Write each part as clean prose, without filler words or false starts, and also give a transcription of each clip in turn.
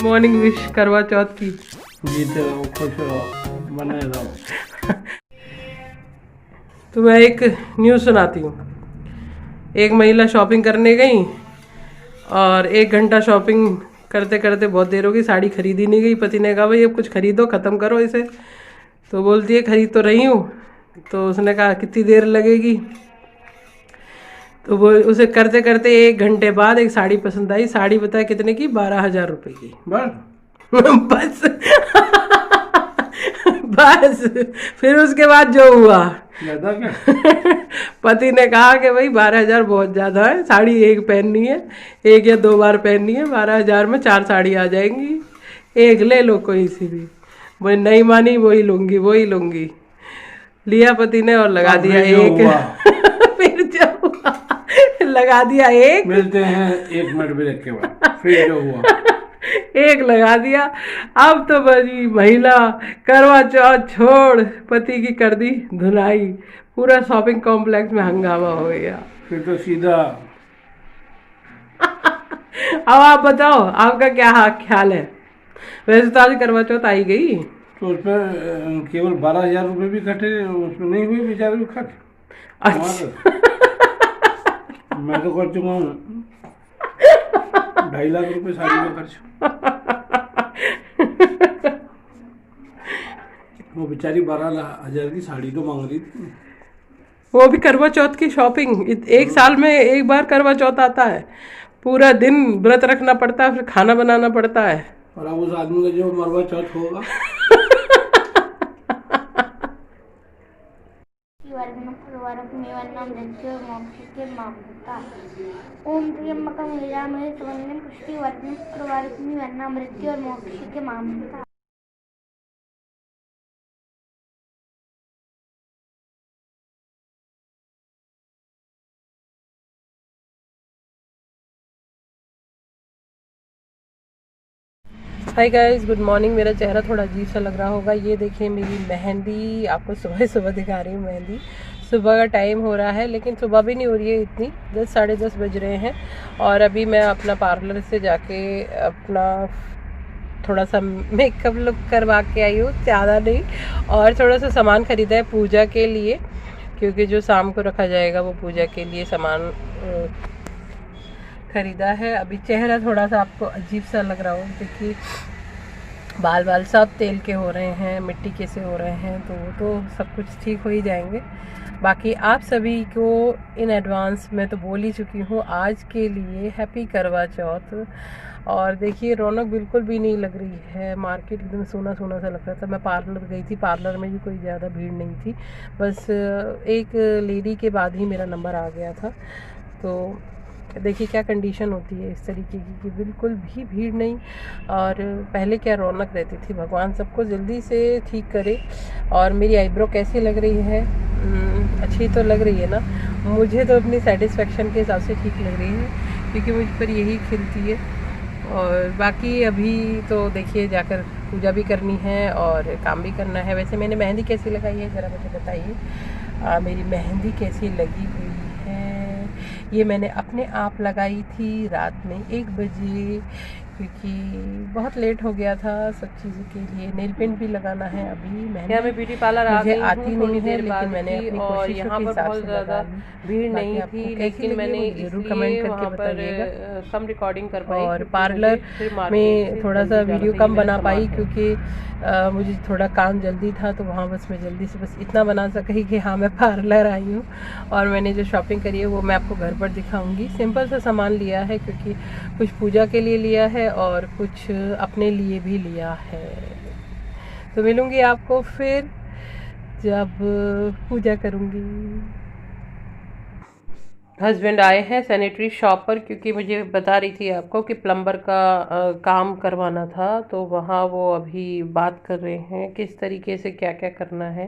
Morning wish करवा चौथ की। जीते रहो, खुश रहो, बने रहो। तो मैं एक न्यूज़ सुनाती हूँ। एक महिला शॉपिंग करने गई और 1 घंटा शॉपिंग करते करते बहुत देर हो गई, साड़ी खरीदी नहीं गई। पति ने कहा भाई अब कुछ खरीदो, ख़त्म करो इसे। तो बोलती है खरीद तो रही हूँ। तो उसने कहा कितनी देर लगेगी। तो वो उसे करते करते 1 घंटे बाद एक साड़ी पसंद आई। साड़ी बताया कितने की, 12,000 रुपये की। बस बस बस फिर उसके बाद जो हुआ, ज्यादा क्या? पति ने कहा कि भाई 12,000 बहुत ज़्यादा है, साड़ी एक पहननी है, 1 या 2 बार पहननी है, 12,000 में 4 साड़ी आ जाएंगी, एक ले लो कोई सी भी। वो नहीं मानी, वही लूंगी वही लूंगी। लिया पति ने और लगा अब दिया फिर जो एक। हुआ। फिर जो हुआ, लगा दिया एक। मिलते हैं 1 मिनट ब्रेक के बाद। फिर जो हुआ, एक लगा दिया। अब तो बड़ी महिला करवा चौथ छोड़ पति की कर दी धुलाई। पूरा शॉपिंग कॉम्प्लेक्स में हंगामा हो गया। फिर तो सीधा अब आप बताओ आपका क्या ख्याल है। वैसे तो आज करवा चौथ आई गई। तो उस पर केवल 12,000 रुपये भी कटे, उसमें नहीं हुए बेचारे भी खर्च। अच्छा मैं तो कर चुका हूँ 2.5 लाख रुपये साड़ी में खर्च। वो बेचारी 12,000 की साड़ी तो मांग रही थी। वो भी करवा चौथ की शॉपिंग। एक साल में एक बार करवा चौथ आता है, पूरा दिन व्रत रखना पड़ता है, फिर खाना बनाना पड़ता है। और अब उस आदमी का जो मरवा चौथ होगा, ओम त्र्यंबकं यजामहे सुगंधिं पुष्टिवर्धनम् उर्वारुकमिव मृत्योर्मोक्षिके मामृता। Hi guys, good morning. मेरा चेहरा थोड़ा अजीब सा लग रहा होगा। ये देखिए मेरी मेहंदी, आपको सुबह सुबह दिखा रही हूँ मेहंदी। सुबह का टाइम हो रहा है, लेकिन सुबह भी नहीं हो रही है इतनी, 10 साढ़े 10 बज रहे हैं। और अभी मैं अपना पार्लर से जाके अपना थोड़ा सा मेकअप लुक करवा के आई हूँ, ज़्यादा नहीं। और थोड़ा सा सामान ख़रीदा है पूजा के लिए, क्योंकि जो शाम को रखा जाएगा वो पूजा के लिए सामान ख़रीदा है। अभी चेहरा थोड़ा सा आपको अजीब सा लग रहा हो, देखिए बाल सब तेल के हो रहे हैं, मिट्टी के से हो रहे हैं, तो वो तो सब कुछ ठीक हो ही जाएंगे। बाकी आप सभी को इन एडवांस में तो बोल ही चुकी हूँ आज के लिए हैप्पी करवा चौथ। और देखिए रौनक बिल्कुल भी नहीं लग रही है, मार्केट एकदम सोना सोना सा लग रहा था। मैं पार्लर गई थी, पार्लर में भी कोई ज़्यादा भीड़ नहीं थी, बस एक लेडी के बाद ही मेरा नंबर आ गया था। तो देखिए क्या कंडीशन होती है इस तरीके की कि बिल्कुल भी भीड़ नहीं। और पहले क्या रौनक रहती थी। भगवान सबको जल्दी से ठीक करे। और मेरी आईब्रो कैसी लग रही है? अच्छी तो लग रही है ना? मुझे तो अपनी सेटिस्फेक्शन के हिसाब से ठीक लग रही है, क्योंकि मुझ पर यही खिलती है। और बाकी अभी तो देखिए जाकर पूजा भी करनी है और काम भी करना है। वैसे मैंने मेहंदी कैसी लगाई है ज़रा मुझे बताइए। मेरी मेहंदी कैसी लगी हुई है? ये मैंने अपने आप लगाई थी रात में 1 बजे, क्योंकि बहुत लेट हो गया था सब चीज़ों के लिए। नेल पेंट भी लगाना है अभी। यहाँ मैं ब्यूटी पार्लर आ गई आती हूँ नहीं थोड़ी है, देर बाद लेकिन मैंने ही, अपनी और कोशिशों यहाँ के पर हिसाब बहुत से ज़्यादा लगा ली। भीड़ बाकी नहीं आपको थी, कैसी लेकिन लगी मैंने मुझे जरूर कमेंट इसलिए करके वहाँ पर बताइएगा। कम रिकॉर्डिंग कर पाई, और क्योंकि पार्लर मुझे फिर मार्केट में से थोड़ा सा जल्दी जाना वीडियो था। ये कम मेरा बना पाई, सामान है। क्योंकि मुझे थोड़ा काम जल्दी था, तो वहाँ बस मैं जल्दी से बस इतना बना सकी कि हाँ मैं पार्लर आई हूँ। और मैंने जो शॉपिंग करी है वो मैं आपको घर पर दिखाऊंगी। सिंपल सा सामान लिया है, क्योंकि कुछ पूजा के लिए लिया है और कुछ अपने लिए भी लिया है। तो मिलूँगी आपको फिर जब पूजा करूँगी। हस्बैंड आए हैं सैनिटरी शॉप पर, क्योंकि मुझे बता रही थी आपको कि प्लम्बर का काम करवाना था। तो वहाँ वो अभी बात कर रहे हैं किस तरीके से क्या क्या करना है,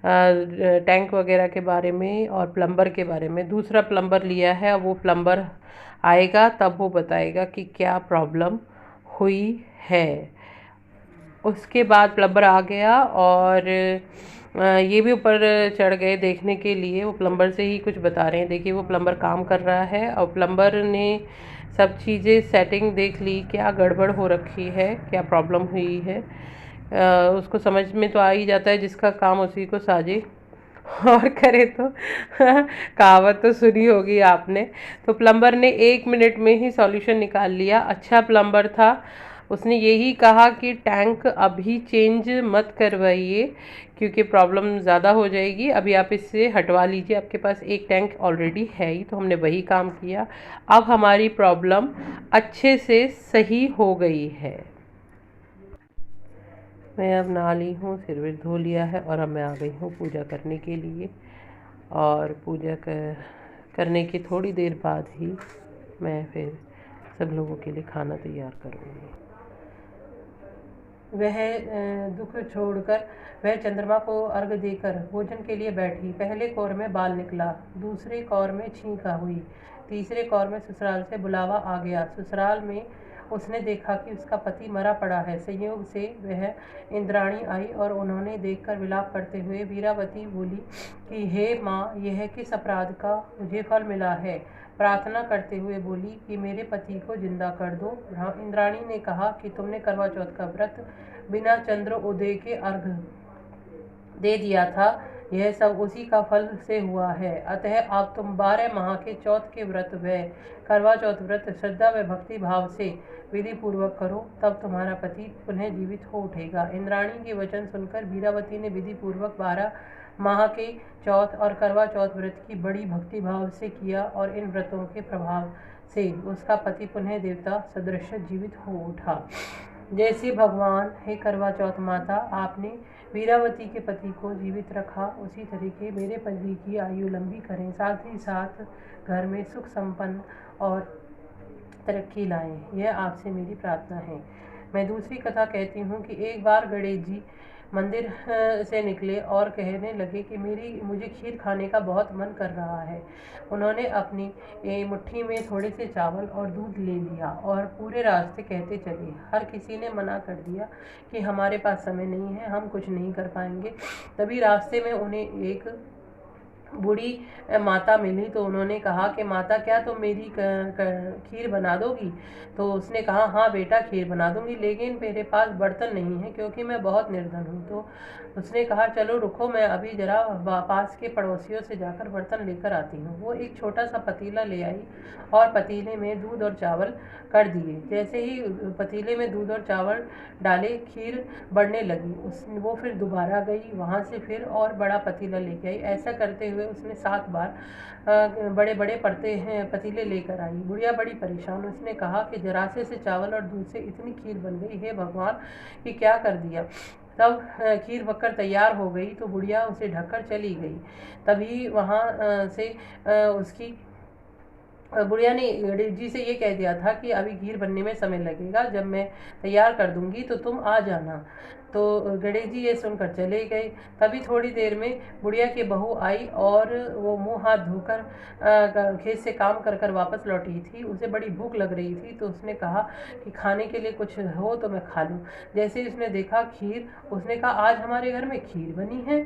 टैंक वगैरह के बारे में और प्लम्बर के बारे में। दूसरा प्लम्बर लिया है, वो प्लम्बर आएगा तब वो बताएगा कि क्या प्रॉब्लम हुई है। उसके बाद प्लम्बर आ गया और ये भी ऊपर चढ़ गए देखने के लिए, वो प्लम्बर से ही कुछ बता रहे हैं। देखिए वो प्लम्बर काम कर रहा है और प्लम्बर ने सब चीज़ें सेटिंग देख ली, क्या गड़बड़ हो रखी है, क्या प्रॉब्लम हुई है। उसको समझ में तो आ ही जाता है, जिसका काम उसी को साजे और करे तो कहावत तो सुनी होगी आपने। तो प्लम्बर ने 1 मिनट में ही सॉल्यूशन निकाल लिया। अच्छा प्लम्बर था, उसने यही कहा कि टैंक अभी चेंज मत करवाइए क्योंकि प्रॉब्लम ज़्यादा हो जाएगी, अभी आप इससे हटवा लीजिए, आपके पास एक टैंक ऑलरेडी है ही। तो हमने वही काम किया, अब हमारी प्रॉब्लम अच्छे से सही हो गई है। मैं अब नहा ली हूँ, सिर विर धो लिया है और अब मैं आ गई हूँ पूजा करने के लिए। और पूजा करने की थोड़ी देर बाद ही मैं फिर सब लोगों के लिए खाना तैयार करूँगी। वह दुख छोड़कर वह चंद्रमा को अर्घ देकर भोजन के लिए बैठी। पहले कौर में बाल निकला, दूसरे कौर में छींका हुई, तीसरे कौर में ससुराल से बुलावा आ गया। ससुराल में उसने देखा कि उसका पति मरा पड़ा है। संयोग से वह इंद्राणी आई और उन्होंने देखकर विलाप करते हुए वीरावती बोली कि हे माँ, यह किस अपराध का मुझे फल मिला है। प्रार्थना करते हुए बोली कि मेरे पति को जिंदा कर दो। इंद्राणी ने कहा कि तुमने करवा चौथ का व्रत बिना चंद्र उदय के अर्घ दे दिया था, यह सब उसी का फल से हुआ है। अतः आप तुम 12 माह के चौथ के व्रत व करवा चौथ व्रत श्रद्धा व भक्ति भाव से विधि पूर्वक करो, तब तुम्हारा पति पुनः जीवित हो उठेगा। इंद्राणी के वचन सुनकर वीरावती ने विधि पूर्वक 12 माह के चौथ और करवा चौथ व्रत की बड़ी भक्ति भाव से किया और इन व्रतों के प्रभाव से उसका पति पुनः देवता सदृश जीवित हो उठा। जैसे भगवान हे करवा चौथ माता आपने वीरावती के पति को जीवित रखा, उसी तरीके मेरे पति की आयु लंबी करें, साथ ही साथ घर में सुख संपन्न और तरक्की लाएं। यह आपसे मेरी प्रार्थना है। मैं दूसरी कथा कहती हूँ कि एक बार गणेश जी मंदिर से निकले और कहने लगे कि मुझे खीर खाने का बहुत मन कर रहा है। उन्होंने अपनी मुट्ठी में थोड़े से चावल और दूध ले लिया और पूरे रास्ते कहते चले। हर किसी ने मना कर दिया कि हमारे पास समय नहीं है, हम कुछ नहीं कर पाएंगे। तभी रास्ते में उन्हें एक बूढ़ी माता मिली, तो उन्होंने कहा कि माता, क्या तुम मेरी खीर बना दोगी? तो उसने कहा, हाँ बेटा, खीर बना दूंगी, लेकिन मेरे पास बर्तन नहीं है क्योंकि मैं बहुत निर्धन हूँ। तो उसने कहा, चलो रुको, मैं अभी जरा पास के पड़ोसियों से जाकर बर्तन लेकर आती हूँ। वो एक छोटा सा पतीला ले आई और पतीले में दूध और चावल कर दिए। जैसे ही पतीले में दूध और चावल डाले, खीर बढ़ने लगी। वो फिर दोबारा गई, वहाँ से फिर और बड़ा पतीला लेके आई। ऐसा करते हुए उसने 7 बार बड़े बड़े पतीले लेकर आई। बुढ़िया बड़ी परेशान, उसने कहा कि जरासे से चावल और दूध से इतनी खीर बन गई, हे भगवान, कि क्या कर दिया। तब खीर पककर तैयार हो गई तो बुढ़िया उसे ढककर चली गई। तभी वहाँ से उसकी बुढ़िया ने गणेश जी से ये कह दिया था कि अभी खीर बनने में समय लगेगा, जब मैं तैयार कर दूंगी तो तुम आ जाना। तो गणेश जी ये सुनकर चले गए। तभी थोड़ी देर में बुढ़िया की बहू आई और वो मुंह हाथ धोकर खेत से काम कर कर वापस लौटी थी। उसे बड़ी भूख लग रही थी, तो उसने कहा कि खाने के लिए कुछ हो तो मैं खा लूँ। जैसे ही उसने देखा खीर, उसने कहा, आज हमारे घर में खीर बनी है,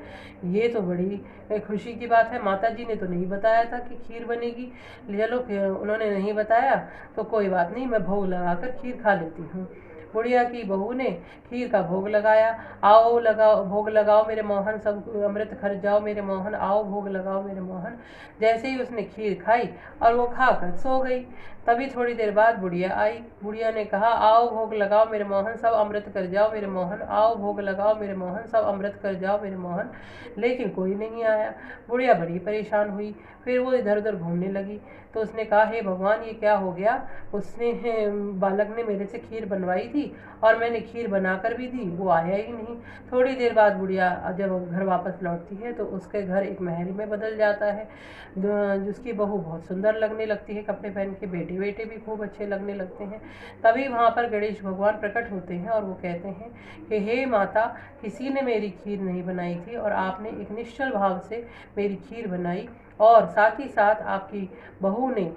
ये तो बड़ी खुशी की बात है। माता जी ने तो नहीं बताया था कि खीर बनेगी। चलो, उन्होंने नहीं बताया तो कोई बात नहीं, मैं भोग लगाकर खीर खा लेती हूँ। बुढ़िया की बहू ने खीर का भोग लगाया। आओ लगाओ, भोग लगाओ मेरे मोहन, सब अमृत खर जाओ मेरे मोहन, आओ भोग लगाओ मेरे मोहन। जैसे ही उसने खीर खाई और वो खाकर सो गई। तभी थोड़ी देर बाद बुढ़िया आई। बुढ़िया ने कहा, आओ भोग लगाओ मेरे मोहन, सब अमृत कर जाओ मेरे मोहन, आओ भोग लगाओ मेरे मोहन, सब अमृत कर जाओ मेरे मोहन। लेकिन कोई नहीं आया। बुढ़िया बड़ी परेशान हुई। फिर वो इधर उधर घूमने लगी। तो उसने कहा, हे भगवान, ये क्या हो गया। उसने बालक ने मेरे से खीर बनवाई थी और मैंने खीर बनाकर भी दी, वो आया ही नहीं। थोड़ी देर बाद बुढ़िया जब घर वापस लौटती है तो उसके घर एक महल में बदल जाता है, जिसकी बहू बहुत सुंदर लगने लगती है, कपड़े पहन के, बेटे भी खूब अच्छे लगने लगते हैं। तभी वहाँ पर गणेश भगवान प्रकट होते हैं और वो कहते हैं कि हे माता, किसी ने मेरी खीर नहीं बनाई थी और आपने एक निश्चल भाव से मेरी खीर बनाई और साथ ही साथ आपकी बहू ने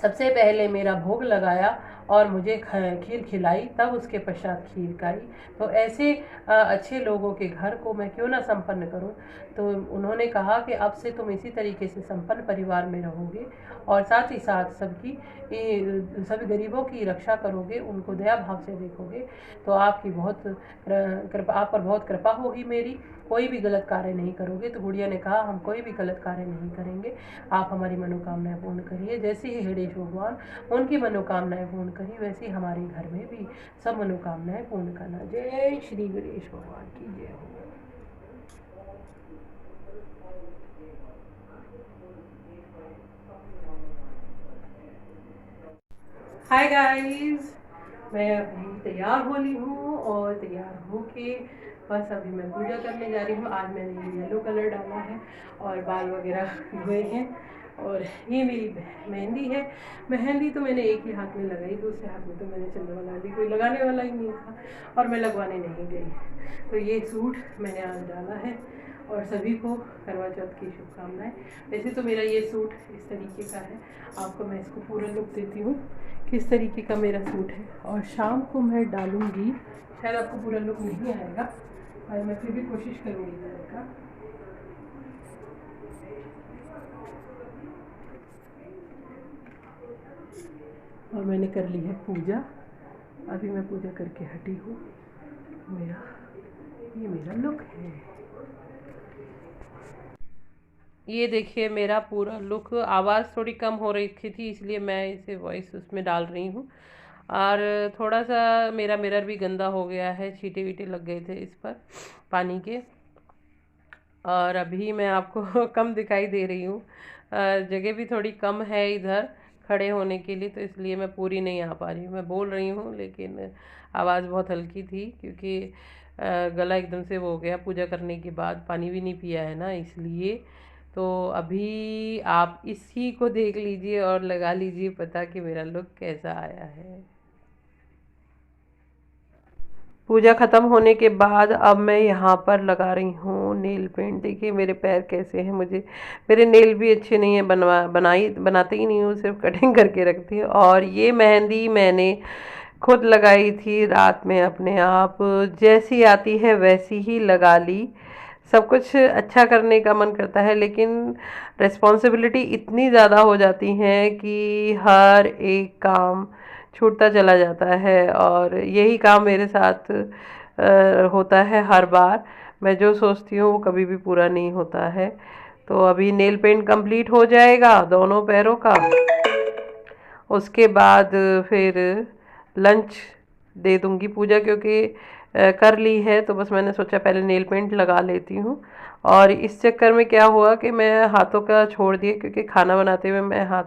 सबसे पहले मेरा भोग लगाया और मुझे खीर खिलाई, तब उसके पश्चात खीर खाई। तो ऐसे अच्छे लोगों के घर को मैं क्यों ना संपन्न करूं। तो उन्होंने कहा कि अब से तुम इसी तरीके से संपन्न परिवार में रहोगे और साथ ही साथ सभी गरीबों की रक्षा करोगे, उनको दया भाव से देखोगे, तो आपकी बहुत कृपा, आप पर बहुत कृपा होगी मेरी, कोई भी गलत कार्य नहीं करोगे। तो गुड़िया ने कहा हम कोई भी गलत कार्य नहीं करेंगे, आप हमारी मनोकामनाएं पूर्ण करिए। जैसे ही गणेश भगवान उनकी मनोकामनाएं पूर्ण करी, वैसे ही हमारे घर में भी सब मनोकामनाएं पूर्ण करना। जय श्री गणेश भगवान की जय हो। हाय गाइस, मैं अभी तैयार हो ली हूँ और तैयार होके बस अभी मैं पूजा करने जा रही हूँ। आज मैंने येलो कलर डाला है और बाल वगैरह धोए हैं और ये मेरी मेहंदी है। मेहंदी तो मैंने एक ही हाथ में लगाई, दूसरे हाथ में तो मैंने चंद्रमा लगा दी, कोई लगाने वाला ही नहीं था और मैं लगवाने नहीं गई। तो ये सूट मैंने आज डाला है और सभी को करवा चौथ की शुभकामनाएं। वैसे तो मेरा ये सूट इस तरीके का है, आपको मैं इसको पूरा लुक देती हूँ किस तरीके का मेरा सूट है। और शाम को मैं डालूँगी, शायद आपको पूरा लुक नहीं आएगा और मैं फिर भी कोशिश करूँगी देने का। और मैंने कर ली है पूजा, अभी मैं पूजा करके हटी हूँ। ये मेरा लुक है। ये देखिए मेरा पूरा लुक। आवाज़ थोड़ी कम हो रही थी इसलिए मैं इसे वॉइस उसमें डाल रही हूँ। और थोड़ा सा मेरा मिरर भी गंदा हो गया है, छींटे वीटे लग गए थे इस पर पानी के, और अभी मैं आपको कम दिखाई दे रही हूँ। जगह भी थोड़ी कम है इधर खड़े होने के लिए, तो इसलिए मैं पूरी नहीं आ पा रही हूँ। मैं बोल रही हूँ लेकिन आवाज़ बहुत हल्की थी क्योंकि गला एकदम से वो हो गया, पूजा करने के बाद पानी भी नहीं पिया है ना, इसलिए। तो अभी आप इसी को देख लीजिए और लगा लीजिए पता कि मेरा लुक कैसा आया है। पूजा ख़त्म होने के बाद अब मैं यहाँ पर लगा रही हूँ नेल पेंट। देखिए मेरे पैर कैसे हैं, मेरे नेल भी अच्छे नहीं है, बनाते ही नहीं हूँ, सिर्फ कटिंग करके रखती हूँ। और ये मेहंदी मैंने खुद लगाई थी रात में अपने आप, जैसी आती है वैसी ही लगा ली। सब कुछ अच्छा करने का मन करता है लेकिन रिस्पॉन्सिबिलिटी इतनी ज़्यादा हो जाती है कि हर एक काम छूटता चला जाता है और यही काम मेरे साथ होता है हर बार। मैं जो सोचती हूँ वो कभी भी पूरा नहीं होता है। तो अभी नेल पेंट कंप्लीट हो जाएगा दोनों पैरों का, उसके बाद फिर लंच दे दूँगी पूजा, क्योंकि कर ली है तो बस मैंने सोचा पहले नेल पेंट लगा लेती हूँ। और इस चक्कर में क्या हुआ कि मैं हाथों का छोड़ दिया, क्योंकि खाना बनाते हुए मैं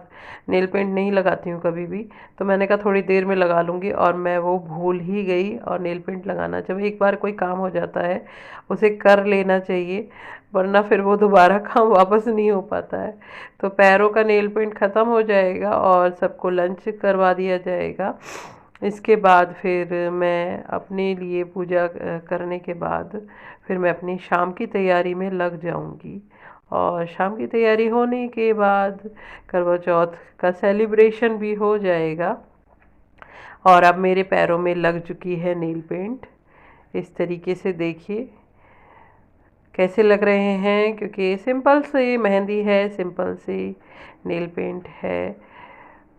नेल पेंट नहीं लगाती हूँ कभी भी। तो मैंने कहा थोड़ी देर में लगा लूँगी और मैं वो भूल ही गई। और नेल पेंट लगाना, जब एक बार कोई काम हो जाता है उसे कर लेना चाहिए, वरना फिर वो दोबारा काम वापस नहीं हो पाता है। तो पैरों का नेल पेंट ख़त्म हो जाएगा और सबको लंच करवा दिया जाएगा। इसके बाद फिर मैं अपने लिए पूजा करने के बाद फिर मैं अपनी शाम की तैयारी में लग जाऊंगी। और शाम की तैयारी होने के बाद करवा चौथ का सेलिब्रेशन भी हो जाएगा। और अब मेरे पैरों में लग चुकी है नेल पेंट। इस तरीके से देखिए कैसे लग रहे हैं, क्योंकि सिंपल सी मेहंदी है, सिंपल सी नेल पेंट है,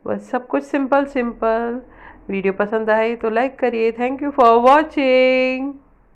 बस सब कुछ सिंपल। वीडियो पसंद आए तो लाइक करिए। Thank you for watching.